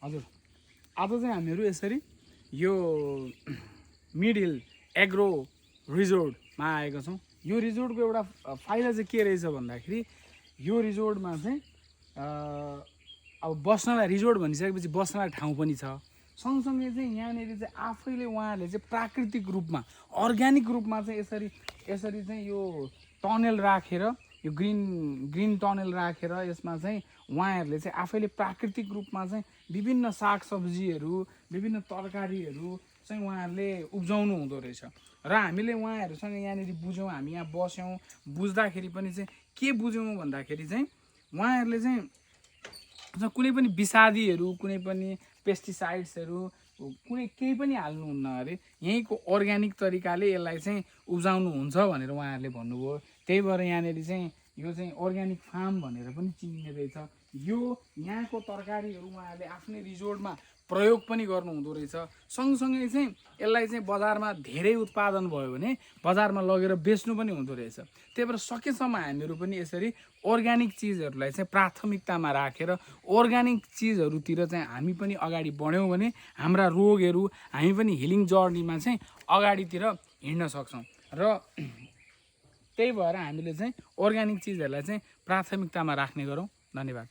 हजुर आज चाहिँ हामीहरू यसरी यो मिड हिल एग्रो रिजोर्टमा आएका छौँ। यो रिजोर्टको एउटा फाइदा चाहिँ के रहेछ भन्दाखेरि यो रिजोर्टमा चाहिँ अब बस्नलाई रिजोर्ट भनिसकेपछि बस्नलाई ठाउँ पनि छ। सँगसँगै चाहिँ यहाँनिर चाहिँ आफैले उहाँहरूले चाहिँ प्राकृतिक रूपमा अर्ग्यानिक रूपमा चाहिँ यसरी चाहिँ यो टनेल राखेर यो ग्रिन टनेल राखेर यसमा चाहिँ उहाँहरूले चाहिँ आफैले प्राकृतिक रूपमा चाहिँ विभिन्न सागसब्जीहरू विभिन्न तरकारीहरू चाहिँ उहाँहरूले उब्जाउनु हुँदो रहेछ। र हामीले उहाँहरूसँग यहाँनिर बुझ्यौँ, हामी यहाँ बस्यौँ, बुझ्दाखेरि पनि चाहिँ के बुझ्यौँ भन्दाखेरि चाहिँ उहाँहरूले चाहिँ कुनै पनि विषादीहरू कुनै पनि पेस्टिसाइड्सहरू केही पनि हाल्नुहुन्न अरे, यहीँको अर्ग्यानिक तरिकाले यसलाई चाहिँ उब्जाउनुहुन्छ भनेर उहाँहरूले भन्नुभयो। त्यही भएर यहाँनिर चाहिँ यो चाहिँ अर्ग्यानिक फार्म भनेर पनि चिनिने रहेछ। यो यहाँको तरकारीहरू उहाँहरूले आफ्नै रिजोर्टमा प्रयोग पनि गर्नुहुँदो रहेछ। सँगसँगै चाहिँ यसलाई चाहिँ बजारमा धेरै उत्पादन भयो भने बजारमा लगेर बेच्नु पनि हुँदो रहेछ। त्यही भएर सकेसम्म हामीहरू पनि यसरी अर्ग्यानिक चिजहरूलाई चाहिँ प्राथमिकतामा राखेर अर्ग्यानिक चिजहरूतिर चाहिँ हामी पनि अगाडि बढ्यौँ भने हाम्रा रोगहरू हामी पनि हिलिङ जर्नीमा चाहिँ अगाडितिर हिँड्न सक्छौँ। र त्यही भएर हामीले चाहिँ अर्ग्यानिक चिजहरूलाई चाहिँ प्राथमिकतामा राख्ने गरौँ। धन्यवाद।